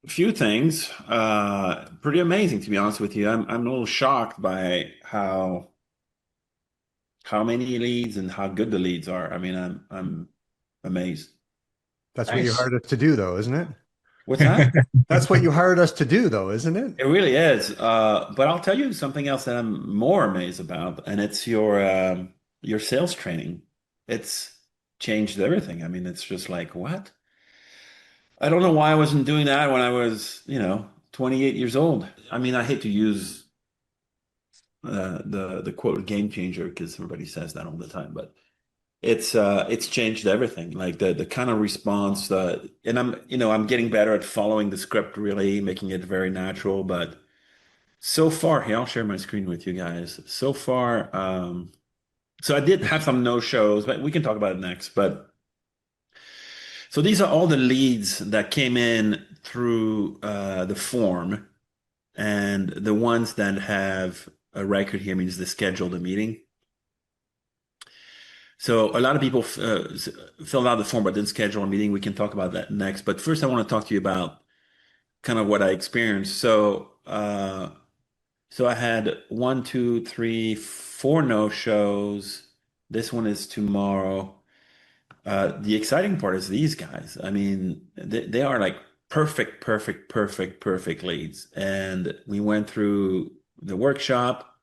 A few things. Pretty amazing to be honest with you. I'm a little shocked by how many leads and how good the leads are. I mean, I'm amazed. That's what you Nice. hired us to do, though, isn't it? What's that? That's what you hired us to do, though, isn't it? It really is. But I'll tell you something else that I'm more amazed about, and it's your sales training. It's changed everything. I mean, it's just like, what? I don't know why I wasn't doing that when I was, 28 years old. I mean, I hate to use the quote game changer because everybody says that all the time, but it's changed everything. Like the kind of response and I'm getting better at following the script, really making it very natural. But so far, here I'll share my screen with you guys. So far, so I did have some no shows, but we can talk about it next. But so these are all the leads that came in through the form, and the ones that have a record here means they scheduled a meeting. So a lot of people filled out the form but didn't schedule a meeting. We can talk about that next. But first, I want to talk to you about kind of what I experienced. So I had one, two, three, four no shows. This one is tomorrow. The exciting part is these guys. I mean, they are like perfect, perfect, perfect, perfect leads. And we went through the workshop,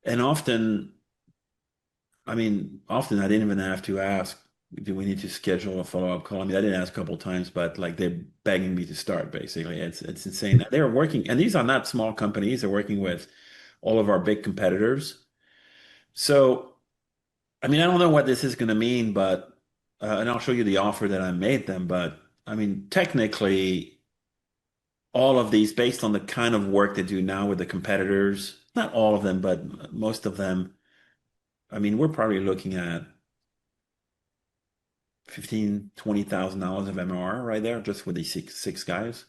and often I didn't even have to ask, do we need to schedule a follow-up call? I mean, I didn't ask a couple of times, but like they're begging me to start, basically. It's insane. They're working, and these are not small companies. They're working with all of our big competitors. So, I mean, I don't know what this is going to mean, but and I'll show you the offer that I made them. But I mean, technically, all of these, based on the kind of work they do now with the competitors, not all of them, but most of them, I mean, we're probably looking at 15, $20,000 of MRR right there, just with these six guys.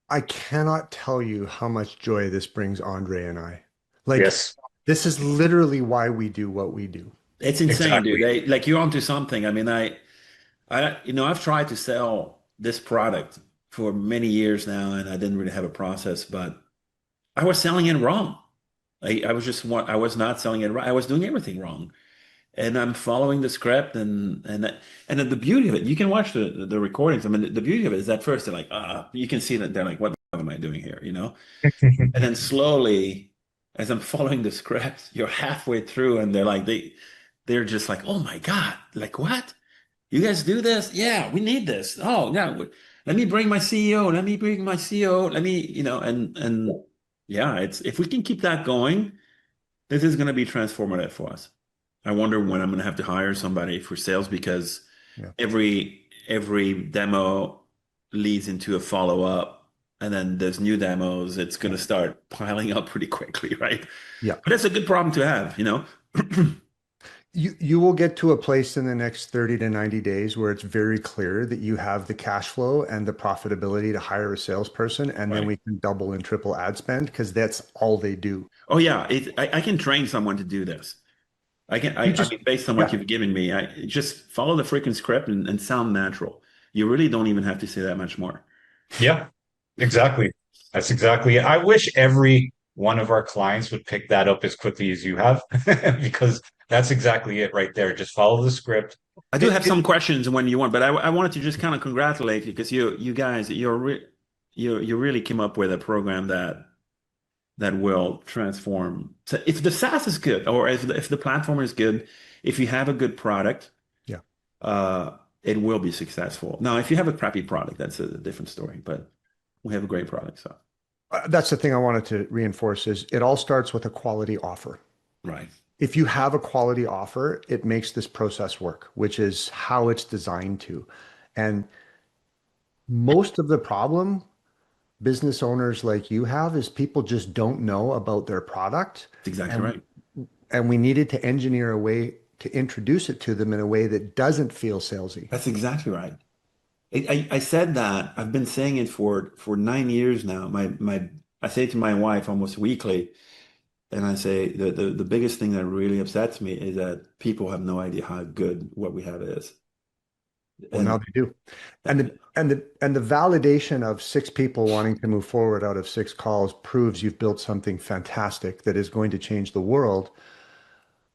I cannot tell you how much joy this brings Andre and I. Like, Yes, this is literally why we do what we do. It's insane, dude. exactly. Like you're onto something. I mean, I've tried to sell this product for many years now, and I didn't really have a process, but I was selling it wrong. I was not selling it right. I was doing everything wrong. And I'm following the script, and then the beauty of it, you can watch the recordings. I mean, the beauty of it is at first they're like, you can see that they're like, what the fuck am I doing here, you know? And then slowly, as I'm following the script, you're halfway through, and they're just like, oh my God, like what? You guys do this? Yeah, we need this. Oh yeah, let me bring my CEO. Let me bring my CEO. Let me, and yeah, it's if we can keep that going, this is going to be transformative for us. I wonder when I'm going to have to hire somebody for sales because Yeah. every demo leads into a follow up, and then there's new demos. It's going Yeah. to start piling up pretty quickly, right? Yeah. But that's a good problem to have, you know? You will get to a place in the next 30 to 90 days where it's very clear that you have the cash flow and the profitability to hire a salesperson, and then Right. we can double and triple ad spend because that's all they do. Oh yeah, I can train someone to do this. You I just, mean, based on what yeah. you've given me, I just follow the freaking script and sound natural. You really don't even have to say that much more. Yeah, exactly. That's exactly it. I wish every one of our clients would pick that up as quickly as you have, because that's exactly it right there. Just follow the script. I do It, have it, some questions when you want, but I wanted to just kind of congratulate you because you guys you really came up with a program that will transform. So if the SaaS is good, or if the platform is good, if you have a good product, yeah. it will be successful. Now, if you have a crappy product, that's a different story. But we have a great product, so That's the thing I wanted to reinforce is it all starts with a quality offer. right. If you have a quality offer, it makes this process work, which is how it's designed to. And most of the problem business owners like you have is people just don't know about their product. That's exactly And right. and we needed to engineer a way to introduce it to them in a way that doesn't feel salesy. That's exactly right. I said that. I've been saying it for 9 years now. I say to my wife almost weekly, and I say the biggest thing that really upsets me is that people have no idea how good what we have is. Well, now And they do. And the validation of six people wanting to move forward out of six calls proves you've built something fantastic that is going to change the world.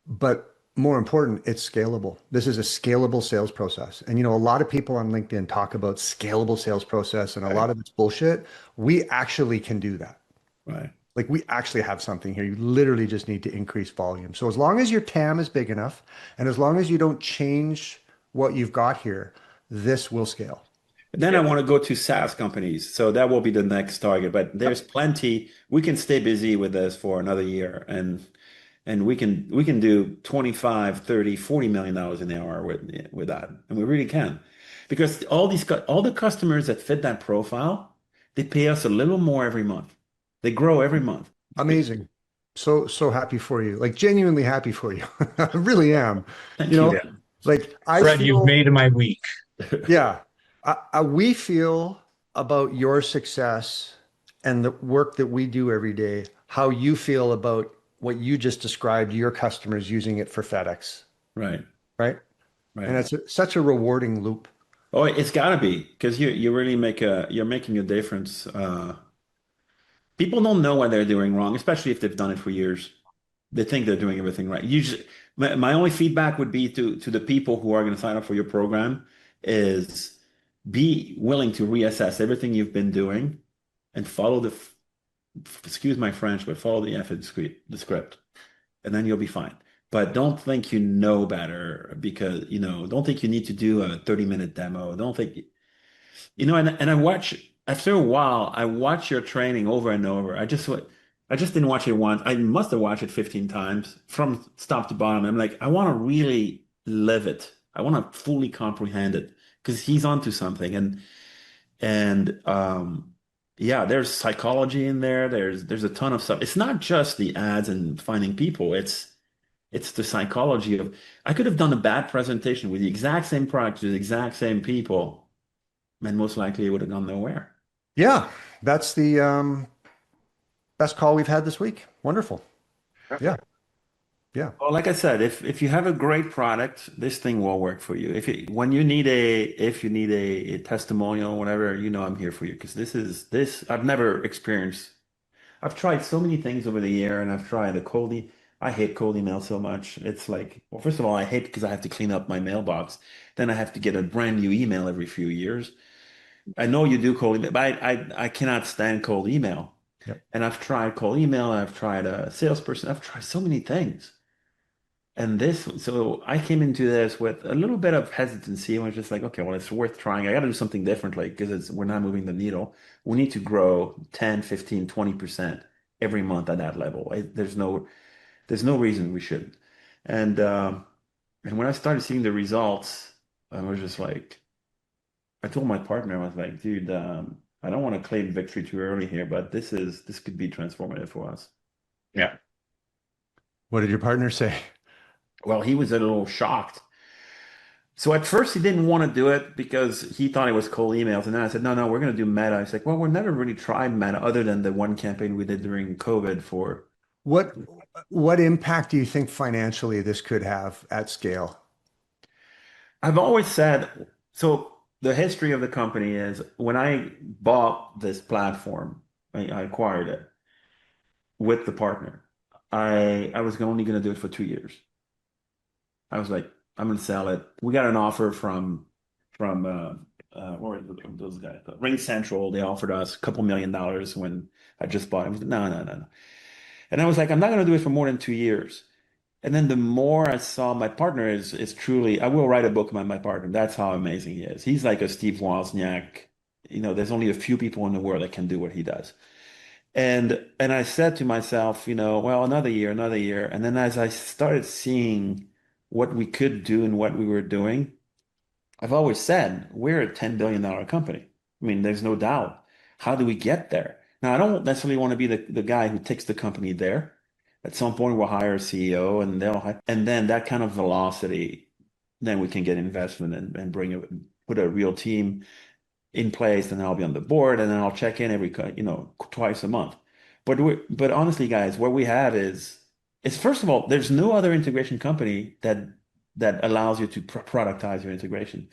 But more important, it's scalable. This is a scalable sales process. And a lot of people on LinkedIn talk about scalable sales process and a right, lot of it's bullshit. We actually can do that. right. Like we actually have something here. You literally just need to increase volume. So as long as your TAM is big enough and as long as you don't change what you've got here, this will scale. And then I Yeah. want to go to SaaS companies. So that will be the next target. But there's Yep. plenty. We can stay busy with this for another year and we can do 25, 30, 40 million dollars an hour with that. And we really can. Because all the customers that fit that profile, they pay us a little more every month. They grow every month. Amazing. So happy for you. Like genuinely happy for you. I really am. You Thank you, know, man. like I Fred, you've feel, made my week. yeah, we feel about your success and the work that we do every day, how you feel about what you just described, your customers using it for FedEx, Right, right? And right. it's such a rewarding loop. Oh, it's gotta be because you really you're making a difference. People don't know what they're doing wrong, especially if they've done it for years. They think they're doing everything right. Usually, my only feedback would be to the people who are going to sign up for your program is be willing to reassess everything you've been doing and follow excuse my French, but follow the effort script, and then you'll be fine. But don't think you know better because, don't think you need to do a 30-minute demo. Don't think, and I watch after a while, I watch your training over and over. I just didn't watch it once. I must have watched it 15 times from top to bottom. I'm like, I want to really live it. I want to fully comprehend it because he's onto something. And yeah, there's psychology in there. There's a ton of stuff. It's not just the ads and finding people. It's the psychology of I could have done a bad presentation with the exact same product to the exact same people, and most likely it would have gone nowhere. Yeah, that's the best call we've had this week. Wonderful. Yeah, yeah. Well, like I said, if you have a great product, this thing will work for you. When you need if you need a testimonial, whatever, I'm here for you because this I've never experienced. I've tried so many things over the year, and I've tried I hate cold email so much. It's like, well, first of all, I hate because I have to clean up my mailbox. Then I have to get a brand new email every few years. I know you do cold email, but I cannot stand cold email. Yep. And I've tried cold email. I've tried a salesperson. I've tried so many things. So I came into this with a little bit of hesitancy and was just like, okay, well, it's worth trying. I got to do something differently because we're not moving the needle. We need to grow 10, 15, 20% every month at that level. There's no reason we shouldn't. And, and when I started seeing the results, I was just like, I told my partner, I was like, dude, I don't want to claim victory too early here, but this could be transformative for us. Yeah. What did your partner say? Well, he was a little shocked. So at first he didn't want to do it because he thought it was cold emails. And then I said, no, we're going to do Meta. He's like, well, we've never really tried Meta other than the one campaign we did during COVID for. What what impact do you think financially this could have at scale? I've always said, so the history of the company is when I bought this platform, I acquired it with the partner. I was only going to do it for 2 years. I was like, I'm going to sell it. We got an offer from what were those guys? Ring Central. They offered us a couple $1 million when I just bought it. I was like, no, no, no, no. And I was like, I'm not going to do it for more than 2 years. And then the more I saw my partner is truly, I will write a book about my partner. That's how amazing he is. He's like a Steve Wozniak. There's only a few people in the world that can do what he does. And I said to myself, well, another year. And then as I started seeing what we could do and what we were doing, I've always said we're a $10 billion company. I mean, there's no doubt. How do we get there? Now, I don't necessarily want to be the guy who takes the company there. At some point, we'll hire a CEO and then that kind of velocity, then we can get investment and put a real team in place, and I'll be on the board, and then I'll check in twice a month. But honestly, guys, what we have is first of all, there's no other integration company that allows you to productize your integration.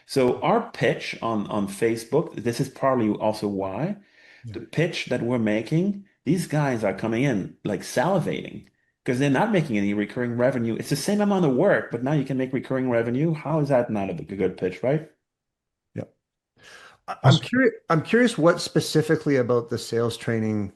So our pitch on Facebook, this is partly also why Yeah. the pitch that we're making, these guys are coming in like salivating because they're not making any recurring revenue. It's the same amount of work, but now you can make recurring revenue. How is that not a good pitch, right? Yeah. I'm Awesome. curious. I'm curious what specifically about the sales training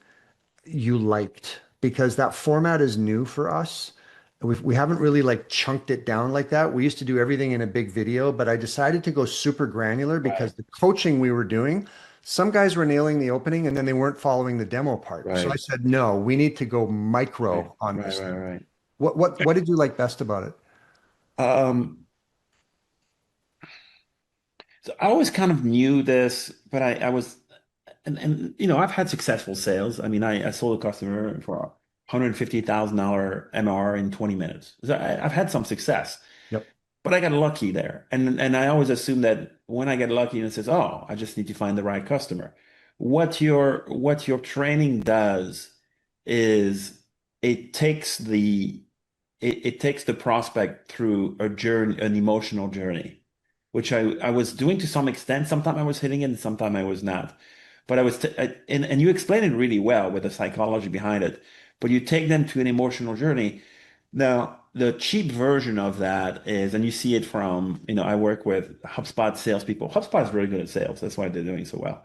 you liked because that format is new for us. We haven't really like chunked it down like that. We used to do everything in a big video, but I decided to go super granular Right. because the coaching we were doing, some guys were nailing the opening and then they weren't following the demo part. So I Right. said, no, we need to go Right. micro on Right. this Right. thing. Right. What did you like best about it? Um, so I always kind of knew this, but I was, and I've had successful sales. I mean, I sold a customer for $150,000 MR in 20 minutes. So I've had some success. Yep. But I got lucky there. And I always assume that when I get lucky and it says, oh, I just need to find the right customer. What your training does is it takes the it takes the prospect through a journey, an emotional journey, which I was doing to some extent. Sometimes I was hitting it and sometimes I was not. But and you explain it really well with the psychology behind it. But you take them to an emotional journey now, the cheap version of that is, and you see it from, I work with HubSpot salespeople. HubSpot is very good at sales. That's why they're doing so well.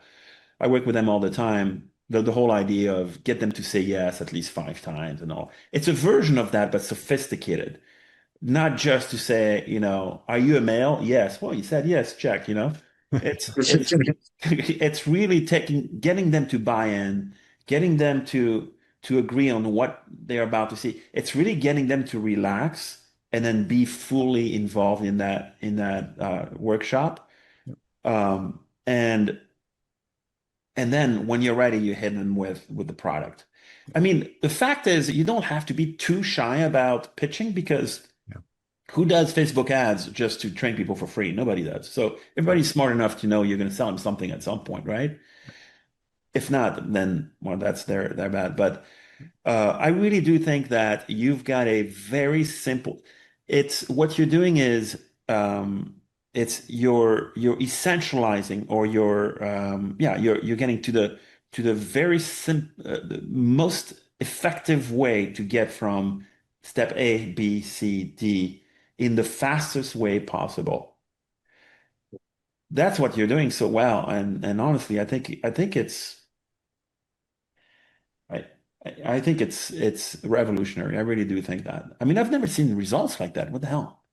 I work with them all the time. The whole idea of get them to say yes at least 5 times and all. It's a version of that, but sophisticated. Not just to say, are you a male? Yes. Well, you said yes, check, it's it's really getting them to buy in, getting them to agree on what they're about to see. It's really getting them to relax and then be fully involved in that workshop. And then when you're ready, you hit them with the product. I mean, the fact is you don't have to be too shy about pitching because Yeah. who does Facebook ads just to train people for free? Nobody does. So everybody's smart enough to know you're going to sell them something at some point, right? If not, then well, that's their bad. But I really do think that you've got a very simple. It's what you're doing is it's you're essentializing or you're getting to the very the most effective way to get from step A, B, C, D in the fastest way possible. That's what you're doing so well, and honestly, I think I I think it's revolutionary. I really do think that. I mean, I've never seen results like that. What the hell?